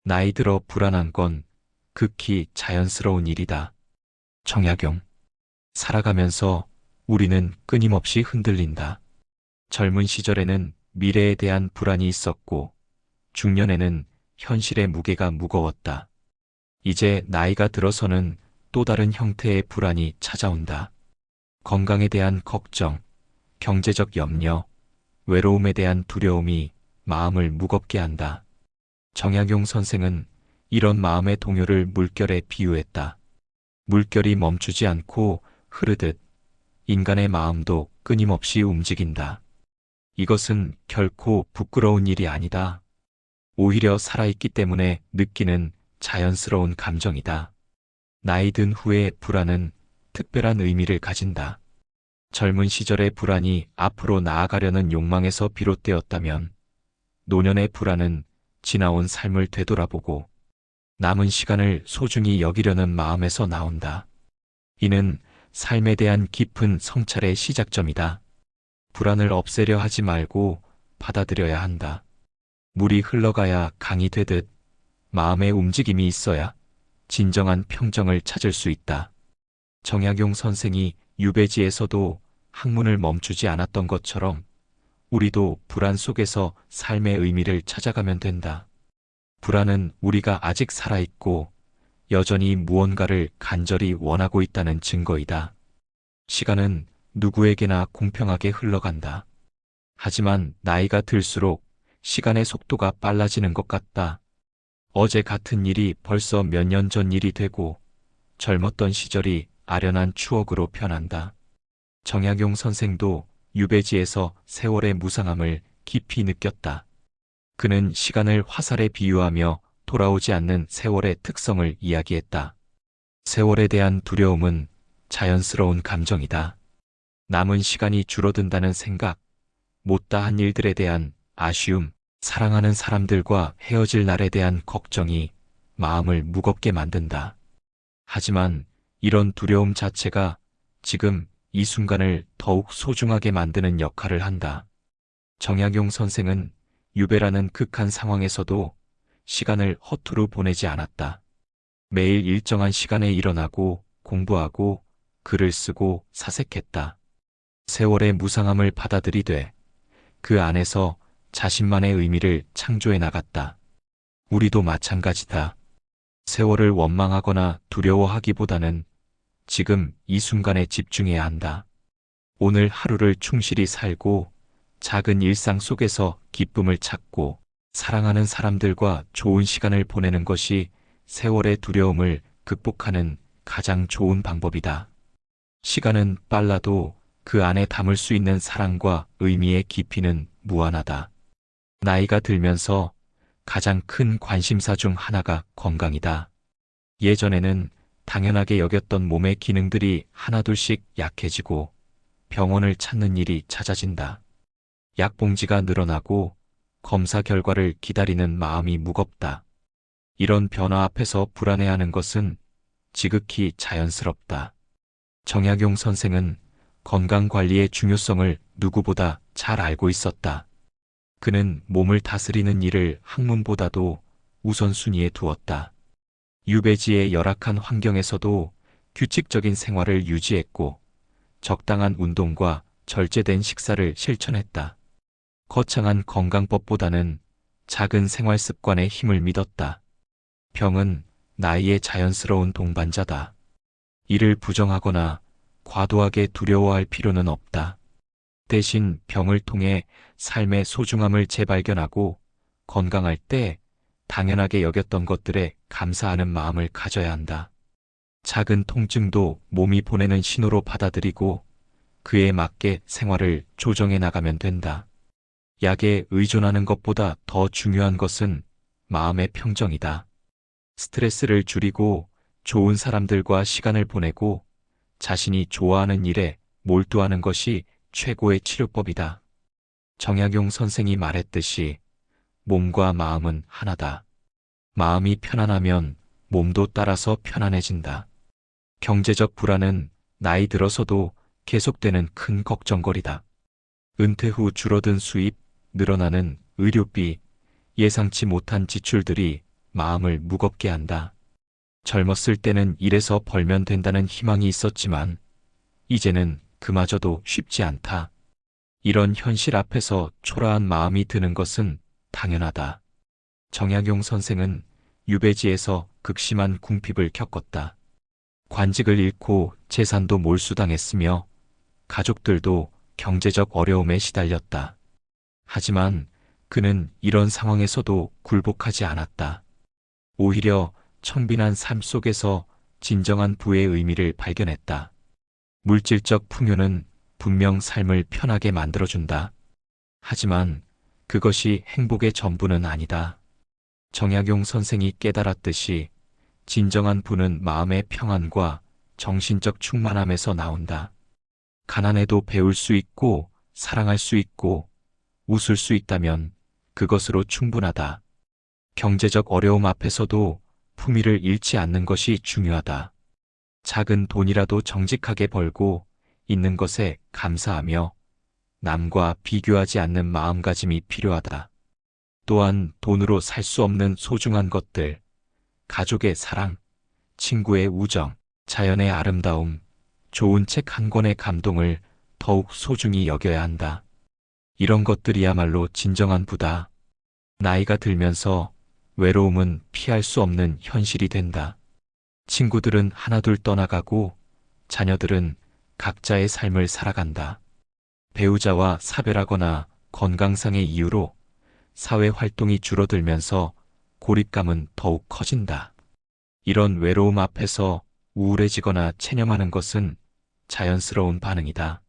나이 들어 불안한 건 극히 자연스러운 일이다. 정약용. 살아가면서 우리는 끊임없이 흔들린다. 젊은 시절에는 미래에 대한 불안이 있었고, 중년에는 현실의 무게가 무거웠다. 이제 나이가 들어서는 또 다른 형태의 불안이 찾아온다. 건강에 대한 걱정, 경제적 염려, 외로움에 대한 두려움이 마음을 무겁게 한다. 정약용 선생은 이런 마음의 동요를 물결에 비유했다. 물결이 멈추지 않고 흐르듯 인간의 마음도 끊임없이 움직인다. 이것은 결코 부끄러운 일이 아니다. 오히려 살아있기 때문에 느끼는 자연스러운 감정이다. 나이 든 후의 불안은 특별한 의미를 가진다. 젊은 시절의 불안이 앞으로 나아가려는 욕망에서 비롯되었다면, 노년의 불안은 지나온 삶을 되돌아보고 남은 시간을 소중히 여기려는 마음에서 나온다. 이는 삶에 대한 깊은 성찰의 시작점이다. 불안을 없애려 하지 말고 받아들여야 한다. 물이 흘러가야 강이 되듯 마음의 움직임이 있어야 진정한 평정을 찾을 수 있다. 정약용 선생이 유배지에서도 학문을 멈추지 않았던 것처럼 우리도 불안 속에서 삶의 의미를 찾아가면 된다. 불안은 우리가 아직 살아있고 여전히 무언가를 간절히 원하고 있다는 증거이다. 시간은 누구에게나 공평하게 흘러간다. 하지만 나이가 들수록 시간의 속도가 빨라지는 것 같다. 어제 같은 일이 벌써 몇 년 전 일이 되고 젊었던 시절이 아련한 추억으로 변한다. 정약용 선생도 유배지에서 세월의 무상함을 깊이 느꼈다. 그는 시간을 화살에 비유하며 돌아오지 않는 세월의 특성을 이야기했다. 세월에 대한 두려움은 자연스러운 감정이다. 남은 시간이 줄어든다는 생각, 못다한 일들에 대한 아쉬움, 사랑하는 사람들과 헤어질 날에 대한 걱정이 마음을 무겁게 만든다. 하지만 이런 두려움 자체가 지금 이 순간을 더욱 소중하게 만드는 역할을 한다. 정약용 선생은 유배라는 극한 상황에서도 시간을 허투루 보내지 않았다. 매일 일정한 시간에 일어나고 공부하고 글을 쓰고 사색했다. 세월의 무상함을 받아들이되 그 안에서 자신만의 의미를 창조해 나갔다. 우리도 마찬가지다. 세월을 원망하거나 두려워하기보다는 지금 이 순간에 집중해야 한다. 오늘 하루를 충실히 살고 작은 일상 속에서 기쁨을 찾고 사랑하는 사람들과 좋은 시간을 보내는 것이 세월의 두려움을 극복하는 가장 좋은 방법이다. 시간은 빨라도 그 안에 담을 수 있는 사랑과 의미의 깊이는 무한하다. 나이가 들면서 가장 큰 관심사 중 하나가 건강이다. 예전에는 당연하게 여겼던 몸의 기능들이 하나둘씩 약해지고 병원을 찾는 일이 잦아진다. 약봉지가 늘어나고 검사 결과를 기다리는 마음이 무겁다. 이런 변화 앞에서 불안해하는 것은 지극히 자연스럽다. 정약용 선생은 건강관리의 중요성을 누구보다 잘 알고 있었다. 그는 몸을 다스리는 일을 학문보다도 우선순위에 두었다. 유배지의 열악한 환경에서도 규칙적인 생활을 유지했고 적당한 운동과 절제된 식사를 실천했다. 거창한 건강법보다는 작은 생활 습관의 힘을 믿었다. 병은 나이의 자연스러운 동반자다. 이를 부정하거나 과도하게 두려워할 필요는 없다. 대신 병을 통해 삶의 소중함을 재발견하고 건강할 때 당연하게 여겼던 것들에 감사하는 마음을 가져야 한다. 작은 통증도 몸이 보내는 신호로 받아들이고 그에 맞게 생활을 조정해 나가면 된다. 약에 의존하는 것보다 더 중요한 것은 마음의 평정이다. 스트레스를 줄이고 좋은 사람들과 시간을 보내고 자신이 좋아하는 일에 몰두하는 것이 최고의 치료법이다. 정약용 선생이 말했듯이 몸과 마음은 하나다. 마음이 편안하면 몸도 따라서 편안해진다. 경제적 불안은 나이 들어서도 계속되는 큰 걱정거리다. 은퇴 후 줄어든 수입, 늘어나는 의료비, 예상치 못한 지출들이 마음을 무겁게 한다. 젊었을 때는 일해서 벌면 된다는 희망이 있었지만 이제는 그마저도 쉽지 않다. 이런 현실 앞에서 초라한 마음이 드는 것은 당연하다. 정약용 선생은 유배지에서 극심한 궁핍을 겪었다. 관직을 잃고 재산도 몰수당했으며 가족들도 경제적 어려움에 시달렸다. 하지만 그는 이런 상황에서도 굴복하지 않았다. 오히려 청빈한 삶 속에서 진정한 부의 의미를 발견했다. 물질적 풍요는 분명 삶을 편하게 만들어준다. 하지만 그것이 행복의 전부는 아니다. 정약용 선생이 깨달았듯이 진정한 부는 마음의 평안과 정신적 충만함에서 나온다. 가난해도 배울 수 있고 사랑할 수 있고 웃을 수 있다면 그것으로 충분하다. 경제적 어려움 앞에서도 품위를 잃지 않는 것이 중요하다. 작은 돈이라도 정직하게 벌고 있는 것에 감사하며 남과 비교하지 않는 마음가짐이 필요하다. 또한 돈으로 살 수 없는 소중한 것들, 가족의 사랑, 친구의 우정, 자연의 아름다움, 좋은 책 한 권의 감동을 더욱 소중히 여겨야 한다. 이런 것들이야말로 진정한 부다. 나이가 들면서 외로움은 피할 수 없는 현실이 된다. 친구들은 하나둘 떠나가고 자녀들은 각자의 삶을 살아간다. 배우자와 사별하거나 건강상의 이유로 사회 활동이 줄어들면서 고립감은 더욱 커진다. 이런 외로움 앞에서 우울해지거나 체념하는 것은 자연스러운 반응이다.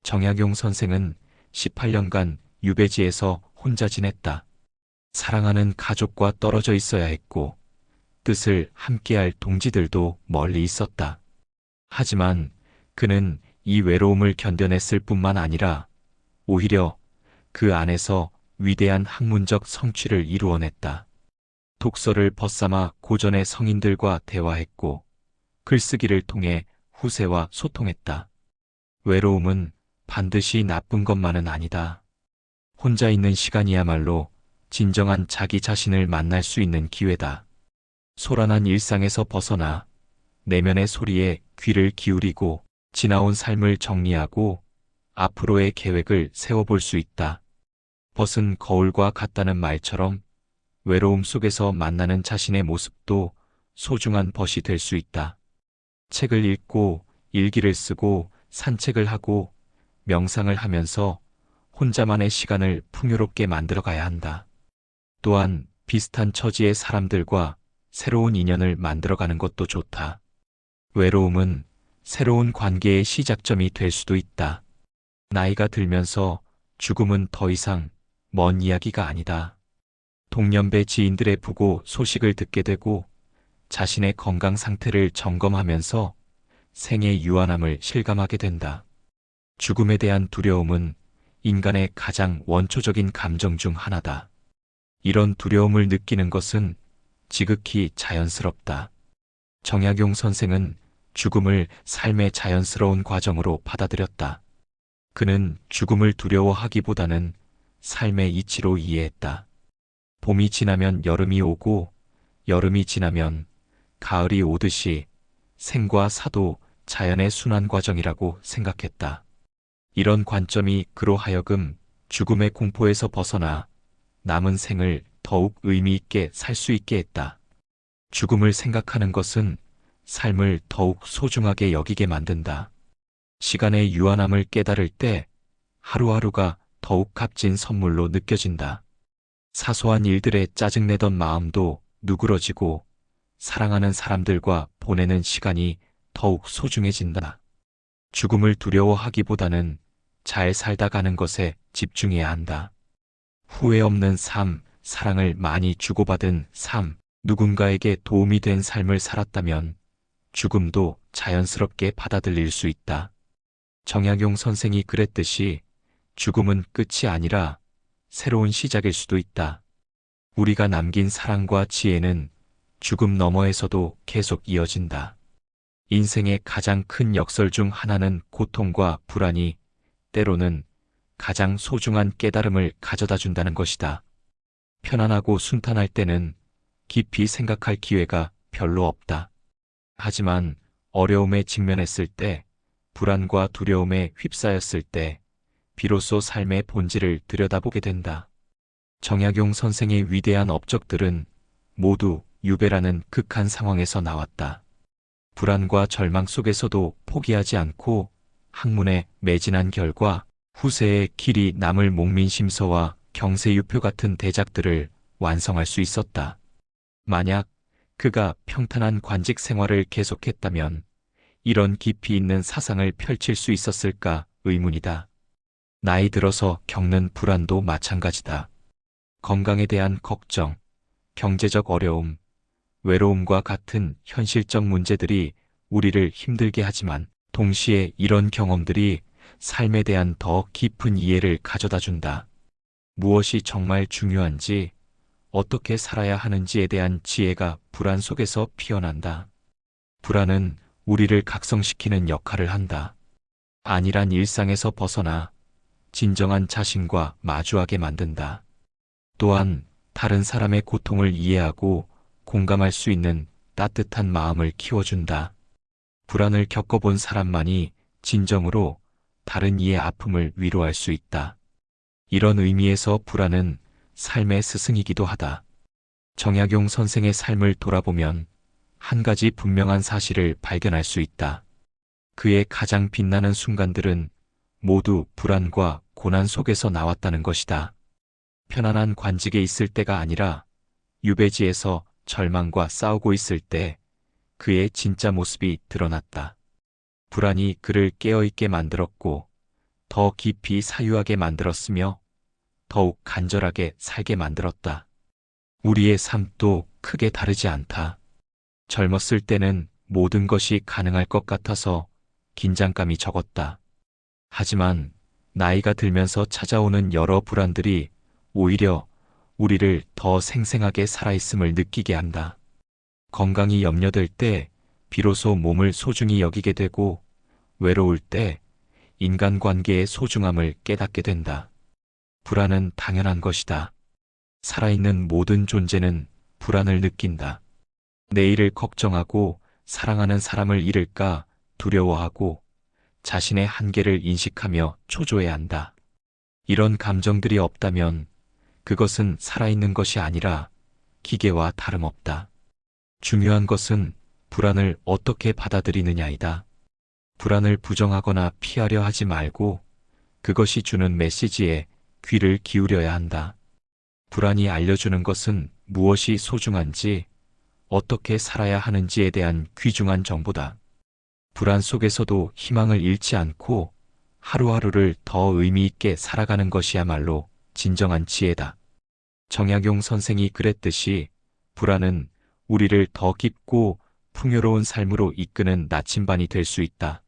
정약용 선생은 18년간 유배지에서 혼자 지냈다. 사랑하는 가족과 떨어져 있어야 했고 뜻을 함께할 동지들도 멀리 있었다. 하지만 그는 이 외로움을 견뎌냈을 뿐만 아니라 오히려 그 안에서 위대한 학문적 성취를 이루어냈다. 독서를 벗삼아 고전의 성인들과 대화했고 글쓰기를 통해 후세와 소통했다. 외로움은 반드시 나쁜 것만은 아니다. 혼자 있는 시간이야말로 진정한 자기 자신을 만날 수 있는 기회다. 소란한 일상에서 벗어나 내면의 소리에 귀를 기울이고 지나온 삶을 정리하고 앞으로의 계획을 세워볼 수 있다. 벗은 거울과 같다는 말처럼 외로움 속에서 만나는 자신의 모습도 소중한 벗이 될 수 있다. 책을 읽고 일기를 쓰고 산책을 하고 명상을 하면서 혼자만의 시간을 풍요롭게 만들어 가야 한다. 또한 비슷한 처지의 사람들과 새로운 인연을 만들어가는 것도 좋다. 외로움은 새로운 관계의 시작점이 될 수도 있다. 나이가 들면서 죽음은 더 이상 먼 이야기가 아니다. 동년배 지인들의 부고 소식을 듣게 되고 자신의 건강 상태를 점검하면서 생의 유한함을 실감하게 된다. 죽음에 대한 두려움은 인간의 가장 원초적인 감정 중 하나다. 이런 두려움을 느끼는 것은 지극히 자연스럽다. 정약용 선생은 죽음을 삶의 자연스러운 과정으로 받아들였다. 그는 죽음을 두려워하기보다는 삶의 이치로 이해했다. 봄이 지나면 여름이 오고 여름이 지나면 가을이 오듯이 생과 사도 자연의 순환 과정이라고 생각했다. 이런 관점이 그로 하여금 죽음의 공포에서 벗어나 남은 생을 더욱 의미 있게 살 수 있게 했다. 죽음을 생각하는 것은 삶을 더욱 소중하게 여기게 만든다. 시간의 유한함을 깨달을 때 하루하루가 더욱 값진 선물로 느껴진다. 사소한 일들에 짜증내던 마음도 누그러지고 사랑하는 사람들과 보내는 시간이 더욱 소중해진다. 죽음을 두려워하기보다는 잘 살다 가는 것에 집중해야 한다. 후회 없는 삶, 사랑을 많이 주고받은 삶, 누군가에게 도움이 된 삶을 살았다면 죽음도 자연스럽게 받아들일 수 있다. 정약용 선생이 그랬듯이 죽음은 끝이 아니라 새로운 시작일 수도 있다. 우리가 남긴 사랑과 지혜는 죽음 너머에서도 계속 이어진다. 인생의 가장 큰 역설 중 하나는 고통과 불안이 때로는 가장 소중한 깨달음을 가져다 준다는 것이다. 편안하고 순탄할 때는 깊이 생각할 기회가 별로 없다. 하지만 어려움에 직면했을 때, 불안과 두려움에 휩싸였을 때, 비로소 삶의 본질을 들여다보게 된다. 정약용 선생의 위대한 업적들은 모두 유배라는 극한 상황에서 나왔다. 불안과 절망 속에서도 포기하지 않고 학문에 매진한 결과 후세의 길이 남을 목민심서와 경세유표 같은 대작들을 완성할 수 있었다. 만약 그가 평탄한 관직 생활을 계속했다면 이런 깊이 있는 사상을 펼칠 수 있었을까 의문이다. 나이 들어서 겪는 불안도 마찬가지다. 건강에 대한 걱정, 경제적 어려움, 외로움과 같은 현실적 문제들이 우리를 힘들게 하지만 동시에 이런 경험들이 삶에 대한 더 깊은 이해를 가져다 준다. 무엇이 정말 중요한지, 어떻게 살아야 하는지에 대한 지혜가 불안 속에서 피어난다. 불안은 우리를 각성시키는 역할을 한다. 안일한 일상에서 벗어나 진정한 자신과 마주하게 만든다. 또한 다른 사람의 고통을 이해하고 공감할 수 있는 따뜻한 마음을 키워준다. 불안을 겪어본 사람만이 진정으로 다른 이의 아픔을 위로할 수 있다. 이런 의미에서 불안은 삶의 스승이기도 하다. 정약용 선생의 삶을 돌아보면 한 가지 분명한 사실을 발견할 수 있다. 그의 가장 빛나는 순간들은 모두 불안과 고난 속에서 나왔다는 것이다. 편안한 관직에 있을 때가 아니라 유배지에서 절망과 싸우고 있을 때 그의 진짜 모습이 드러났다. 불안이 그를 깨어있게 만들었고 더 깊이 사유하게 만들었으며 더욱 간절하게 살게 만들었다. 우리의 삶도 크게 다르지 않다. 젊었을 때는 모든 것이 가능할 것 같아서 긴장감이 적었다. 하지만 나이가 들면서 찾아오는 여러 불안들이 오히려 우리를 더 생생하게 살아있음을 느끼게 한다. 건강이 염려될 때 비로소 몸을 소중히 여기게 되고 외로울 때 인간관계의 소중함을 깨닫게 된다. 불안은 당연한 것이다. 살아있는 모든 존재는 불안을 느낀다. 내일을 걱정하고 사랑하는 사람을 잃을까 두려워하고 자신의 한계를 인식하며 초조해야 한다. 이런 감정들이 없다면 그것은 살아있는 것이 아니라 기계와 다름없다. 중요한 것은 불안을 어떻게 받아들이느냐이다. 불안을 부정하거나 피하려 하지 말고 그것이 주는 메시지에 귀를 기울여야 한다. 불안이 알려주는 것은 무엇이 소중한지, 어떻게 살아야 하는지에 대한 귀중한 정보다. 불안 속에서도 희망을 잃지 않고 하루하루를 더 의미 있게 살아가는 것이야말로 진정한 지혜다. 정약용 선생이 그랬듯이 불안은 우리를 더 깊고 풍요로운 삶으로 이끄는 나침반이 될 수 있다.